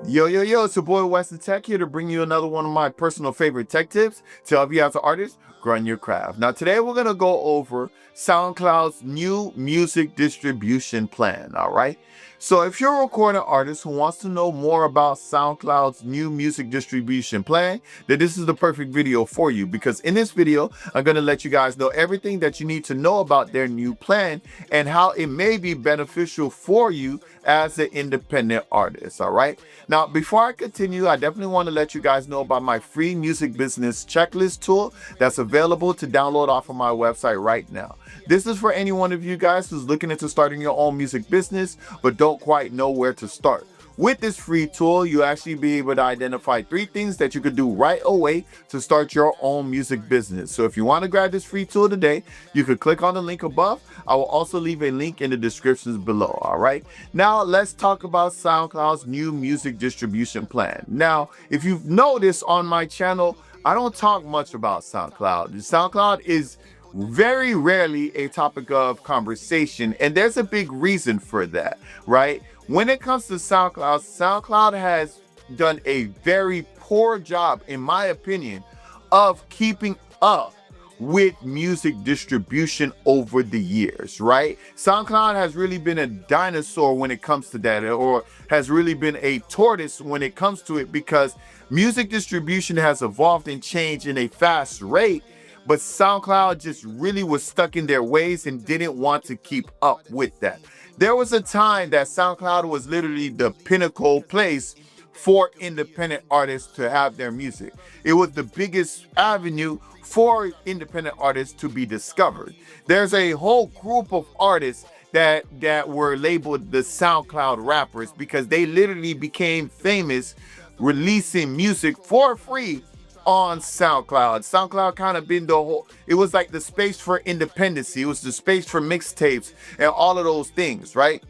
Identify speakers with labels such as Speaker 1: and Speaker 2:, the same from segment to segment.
Speaker 1: Yo, it's your boy Wes the Tech here to bring you another one of my personal favorite tech tips to help you as an artist grow in your craft. Now, today we're going to go over SoundCloud's new music distribution plan, all right? So if you're a recording artist who wants to know more about SoundCloud's new music distribution plan, then this is the perfect video for you, because in this video, I'm going to let you guys know everything that you need to know about their new plan and how it may be beneficial for you as an independent artist, all right? Now, before I continue, I definitely want to let you guys know about my free music business checklist tool that's available to download off of my website right now. This is for any one of you guys who's looking into starting your own music business but don't quite know where to start. With this free tool, you'll actually be able to identify 3 things that you could do right away to start your own music business. So if you want to grab this free tool today, you could click on the link above. I will also leave a link in the descriptions below, all right? Now, let's talk about SoundCloud's new music distribution plan. Now, if you've noticed on my channel, I don't talk much about SoundCloud. SoundCloud is very rarely a topic of conversation, and there's a big reason for that, right? When it comes to SoundCloud, SoundCloud has done a very poor job, in my opinion, of keeping up with music distribution over the years, right? SoundCloud has really been a dinosaur when it comes to that, or has really been a tortoise when it comes to it, because music distribution has evolved and changed in a fast rate. But SoundCloud just really was stuck in their ways and didn't want to keep up with that. There was a time that SoundCloud was literally the pinnacle place for independent artists to have their music. It was the biggest avenue for independent artists to be discovered. There's a whole group of artists that were labeled the SoundCloud rappers, because they literally became famous releasing music for free on SoundCloud. SoundCloud kind of been the whole, it was like the space for independency. It was the space for mixtapes and all of those things, right?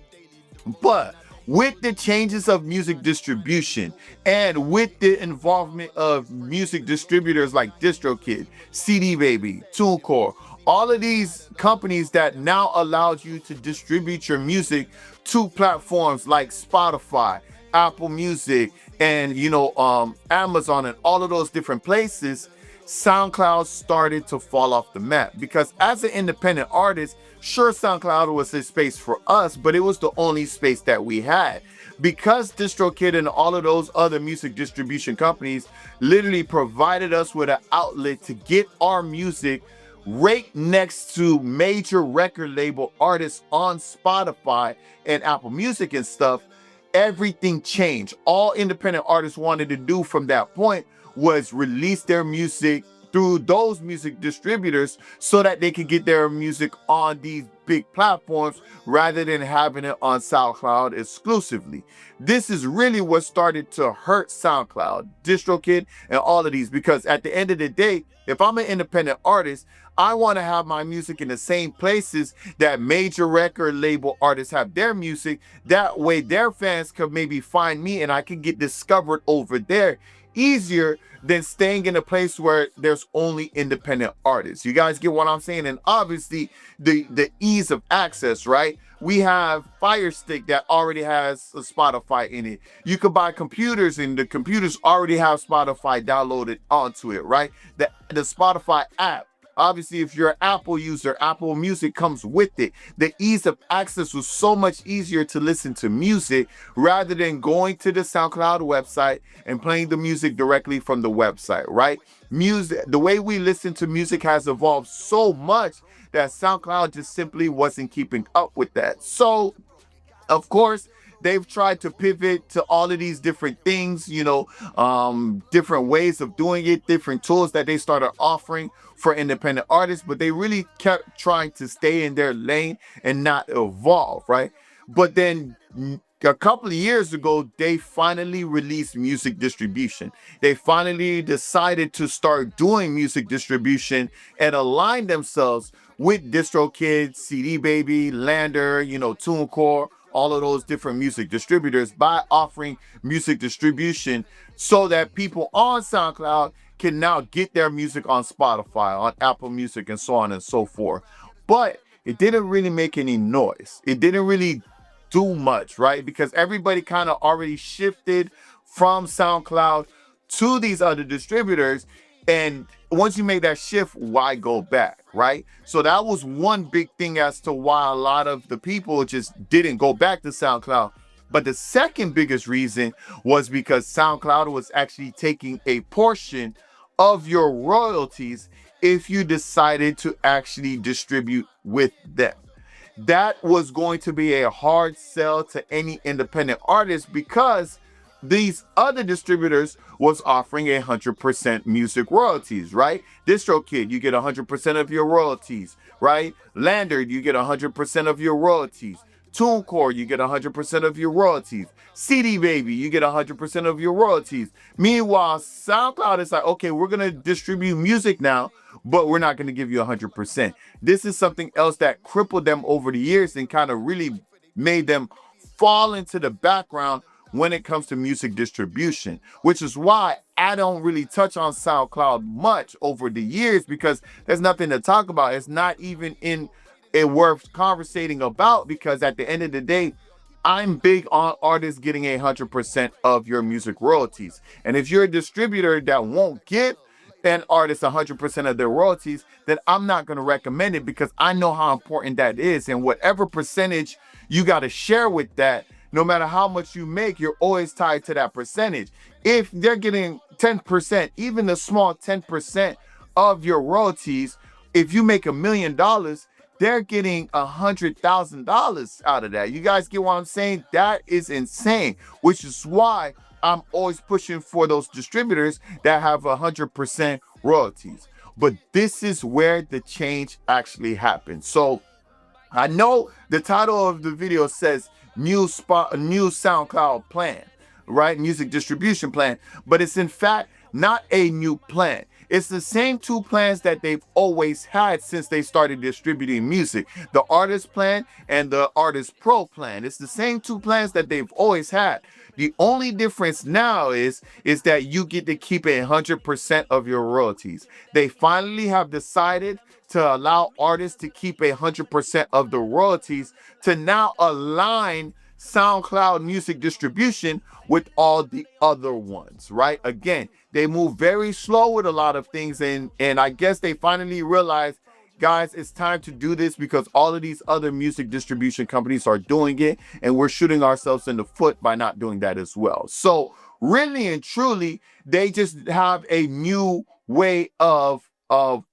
Speaker 1: But with the changes of music distribution and with the involvement of music distributors like DistroKid, CD Baby, TuneCore, all of these companies that now allows you to distribute your music to platforms like Spotify, Apple Music, and Amazon, and all of those different places, SoundCloud started to fall off the map. Because as an independent artist, sure, SoundCloud was a space for us, but it was the only space that we had. Because DistroKid and all of those other music distribution companies literally provided us with an outlet to get our music right next to major record label artists on Spotify and Apple Music and stuff, everything changed. All independent artists wanted to do from that point was release their music through those music distributors so that they could get their music on these big platforms rather than having it on SoundCloud exclusively. This is really what started to hurt SoundCloud, DistroKid, and all of these, because at the end of the day, if I'm an independent artist, I want to have my music in the same places that major record label artists have their music. That way their fans could maybe find me and I can get discovered over there easier than staying in a place where there's only independent artists. You guys get what I'm saying? And obviously the ease of access, right? We have Fire Stick that already has a Spotify in it. You could buy computers and the computers already have Spotify downloaded onto it, right? The Spotify app. Obviously, if you're an Apple user, Apple Music comes with it. The ease of access was so much easier to listen to music rather than going to the SoundCloud website and playing the music directly from the website, right? Music, the way we listen to music has evolved so much that SoundCloud just simply wasn't keeping up with that. So, of course, they've tried to pivot to all of these different things, different ways of doing it, different tools that they started offering for independent artists, but they really kept trying to stay in their lane and not evolve, right? But then a couple of years ago, they finally released music distribution. They finally decided to start doing music distribution and align themselves with DistroKid, CD Baby, Lander, TuneCore, all of those different music distributors, by offering music distribution so that people on SoundCloud can now get their music on Spotify, on Apple Music, and so on and so forth. But it didn't really make any noise. It didn't really do much, right? Because everybody kind of already shifted from SoundCloud to these other distributors. And once you make that shift, why go back, right? So that was one big thing as to why a lot of the people just didn't go back to SoundCloud. But the second biggest reason was because SoundCloud was actually taking a portion of your royalties if you decided to actually distribute with them. That was going to be a hard sell to any independent artist because these other distributors was offering 100% music royalties, right? DistroKid, you get 100% of your royalties, right? Lander, you get 100% of your royalties. TuneCore, you get 100% of your royalties. CD Baby, you get 100% of your royalties. Meanwhile, SoundCloud is like, okay, we're going to distribute music now, but we're not going to give you 100%. This is something else that crippled them over the years and kind of really made them fall into the background when it comes to music distribution, which is why I don't really touch on SoundCloud much over the years, because there's nothing to talk about. It's not even in it worth conversating about, because at the end of the day, I'm big on artists getting 100% of your music royalties. And if you're a distributor that won't give an artist 100% of their royalties, then I'm not going to recommend it, because I know how important that is. And whatever percentage you got to share with that, no matter how much you make, you're always tied to that percentage. If they're getting 10%, even the small 10% of your royalties, if you make $1 million, they're getting $100,000 out of that. You guys get what I'm saying? That is insane, which is why I'm always pushing for those distributors that have 100% royalties. But this is where the change actually happens. So I know the title of the video says new SoundCloud plan, right? Music distribution plan, but it's in fact not a new plan. It's the same two plans that they've always had since they started distributing music, the Artist Plan and the Artist Pro Plan. It's the same two plans that they've always had. The only difference now is that you get to keep 100% of your royalties. They finally have decided to allow artists to keep 100% of the royalties, to now align SoundCloud music distribution with all the other ones, right? Again, they move very slow with a lot of things, and I guess they finally realized, guys, it's time to do this, because all of these other music distribution companies are doing it, and we're shooting ourselves in the foot by not doing that as well. So really and truly, they just have a new way of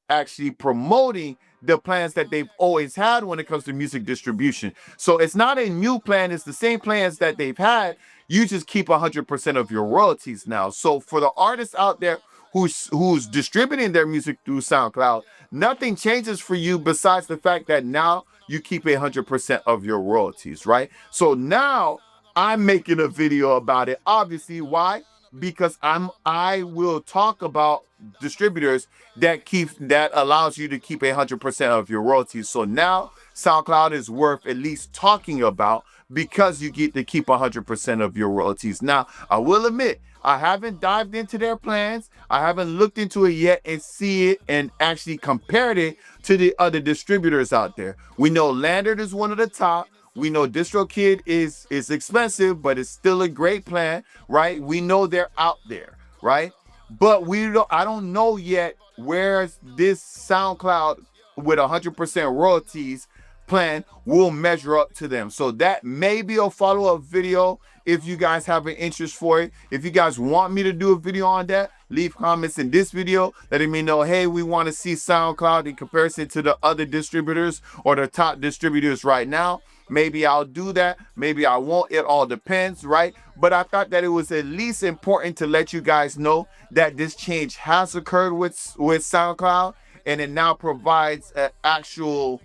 Speaker 1: actually promoting the plans that they've always had when it comes to music distribution. So it's not a new plan, it's the same plans that they've had. You just keep 100% of your royalties now. So for the artists out there who's distributing their music through SoundCloud, nothing changes for you besides the fact that now you keep 100% of your royalties, right? So now I'm making a video about it. Obviously, why? Because I will talk about distributors that allows you to keep 100% of your royalties. So now SoundCloud is worth at least talking about, because you get to keep 100% of your royalties. Now, I will admit, I haven't dived into their plans. I haven't looked into it yet and see it and actually compared it to the other distributors out there. We know Lander is one of the top. We know DistroKid is expensive, but it's still a great plan, right? We know they're out there, right? But I don't know yet where this SoundCloud with 100% royalties plan will measure up to them. So that may be a follow-up video if you guys have an interest for it. If you guys want me to do a video on that, leave comments in this video letting me know, hey, we want to see SoundCloud in comparison to the other distributors or the top distributors right now. Maybe I'll do that. Maybe I won't. It all depends, right? But I thought that it was at least important to let you guys know that this change has occurred with SoundCloud, and it now provides an actual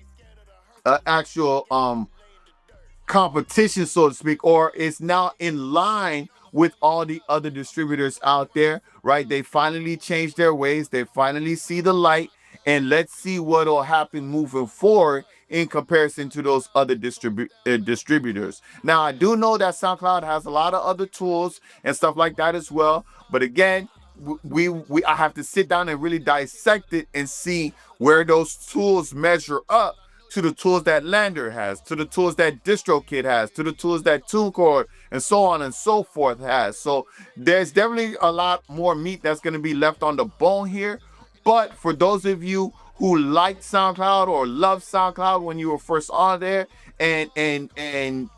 Speaker 1: competition, so to speak, or it's now in line with all the other distributors out there, right? They finally changed their ways. They finally see the light, and let's see what will happen moving forward in comparison to those other distributors. Now, I do know that SoundCloud has a lot of other tools and stuff like that as well, but again, I have to sit down and really dissect it and see where those tools measure up to the tools that Lander has, to the tools that DistroKid has, to the tools that TuneCore and so on and so forth has. So there's definitely a lot more meat that's going to be left on the bone here. But for those of you who liked SoundCloud or loved SoundCloud when you were first on there, and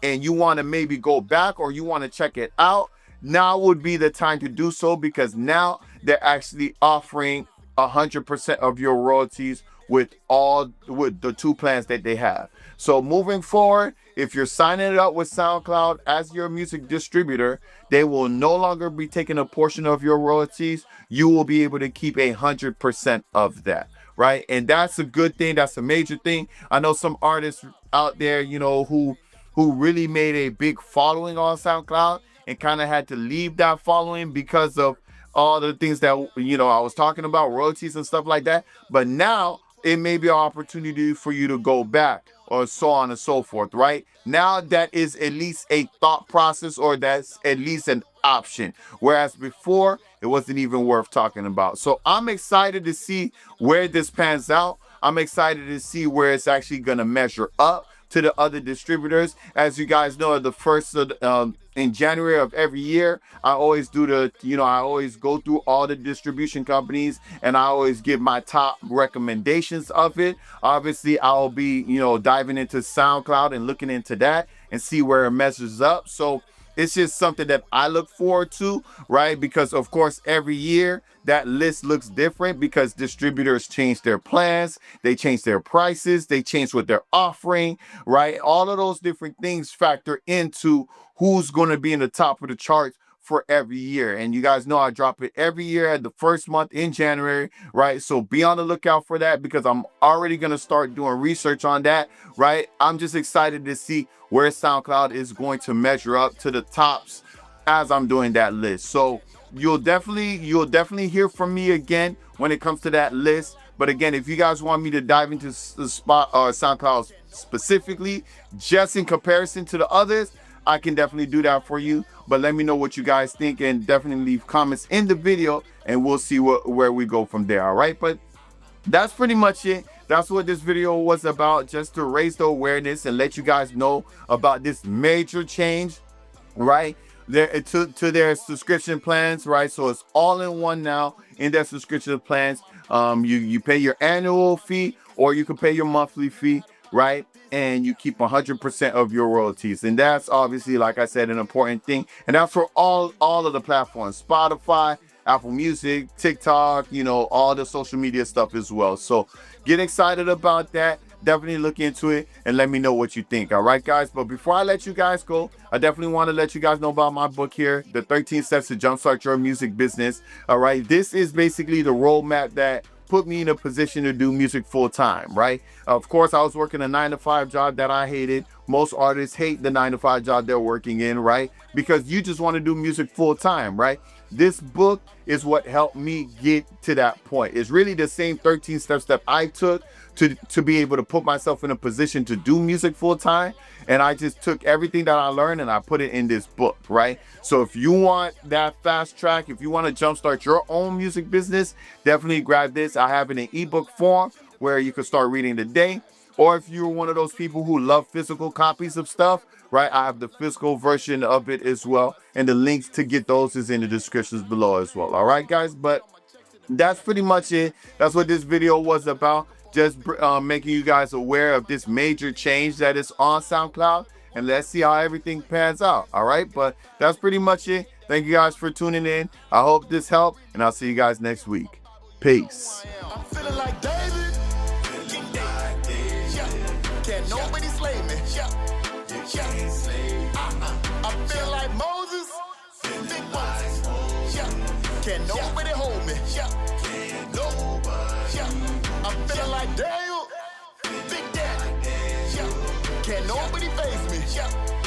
Speaker 1: you want to maybe go back or you want to check it out, now would be the time to do so, because now they're actually offering 100% of your royalties with the two plans that they have. So moving forward, if you're signing it up with SoundCloud as your music distributor, they will no longer be taking a portion of your royalties. You will be able to keep 100% of that, right? And that's a good thing. That's a major thing. I know some artists out there, you know, who really made a big following on SoundCloud and kind of had to leave that following because of all the things that, you know, I was talking about, royalties and stuff like that. But now it may be an opportunity for you to go back, or so on and so forth, right? Now that is at least a thought process, or that's at least an option. Whereas before, it wasn't even worth talking about. So I'm excited to see where this pans out. I'm excited to see where it's actually going to measure up to the other distributors. As you guys know, the first of in January of every year, I always do I always go through all the distribution companies and I always give my top recommendations of it. Obviously, I'll be, diving into SoundCloud and looking into that and see where it measures up. So it's just something that I look forward to, right? Because of course, every year that list looks different because distributors change their plans, they change their prices, they change what they're offering, right? All of those different things factor into who's going to be in the top of the charts for every year. And you guys know I drop it every year at the first month in January, right? So be on the lookout for that, because I'm already going to start doing research on that, right? I'm just excited to see where SoundCloud is going to measure up to the tops as I'm doing that list. So you'll definitely hear from me again when it comes to that list. But again, if you guys want me to dive into the SoundCloud specifically, just in comparison to the others, I can definitely do that for you. But let me know what you guys think, and definitely leave comments in the video, and we'll see where we go from there. All right, but that's pretty much it. That's what this video was about, just to raise the awareness and let you guys know about this major change, right? To their subscription plans, right? So it's all in one now in their subscription plans. You pay your annual fee, or you can pay your monthly fee, right? And you keep 100% of your royalties. And that's obviously, like I said, an important thing. And that's for all of the platforms: Spotify, Apple Music, TikTok, all the social media stuff as well. So get excited about that. Definitely look into it and let me know what you think. All right, guys. But before I let you guys go, I definitely want to let you guys know about my book here, The 13 Steps to Jumpstart Your Music Business. All right. This is basically the roadmap that put me in a position to do music full time, right? Of course, I was working a 9-to-5 job that I hated. Most artists hate the 9-to-5 job they're working in, right? Because you just want to do music full time, right? This book is what helped me get to that point. It's really the same 13 steps that I took to be able to put myself in a position to do music full time. And I just took everything that I learned and I put it in this book, right? So if you want that fast track, if you want to jumpstart your own music business, definitely grab this. I have it in ebook form where you can start reading today. Or if you're one of those people who love physical copies of stuff, right, I have the physical version of it as well. And the links to get those is in the descriptions below as well. All right, guys, but that's pretty much it. That's what this video was about. Just making you guys aware of this major change that is on SoundCloud, and let's see how everything pans out. All right, but that's pretty much it. Thank you guys for tuning in. I hope this helped, and I'll see you guys next week. Peace.
Speaker 2: I'm feeling like David. Can't nobody slay me. I feel like Moses. Big Moses. Can't nobody hold me. I'm feeling like Daniel. Big Daddy. Can't nobody face me.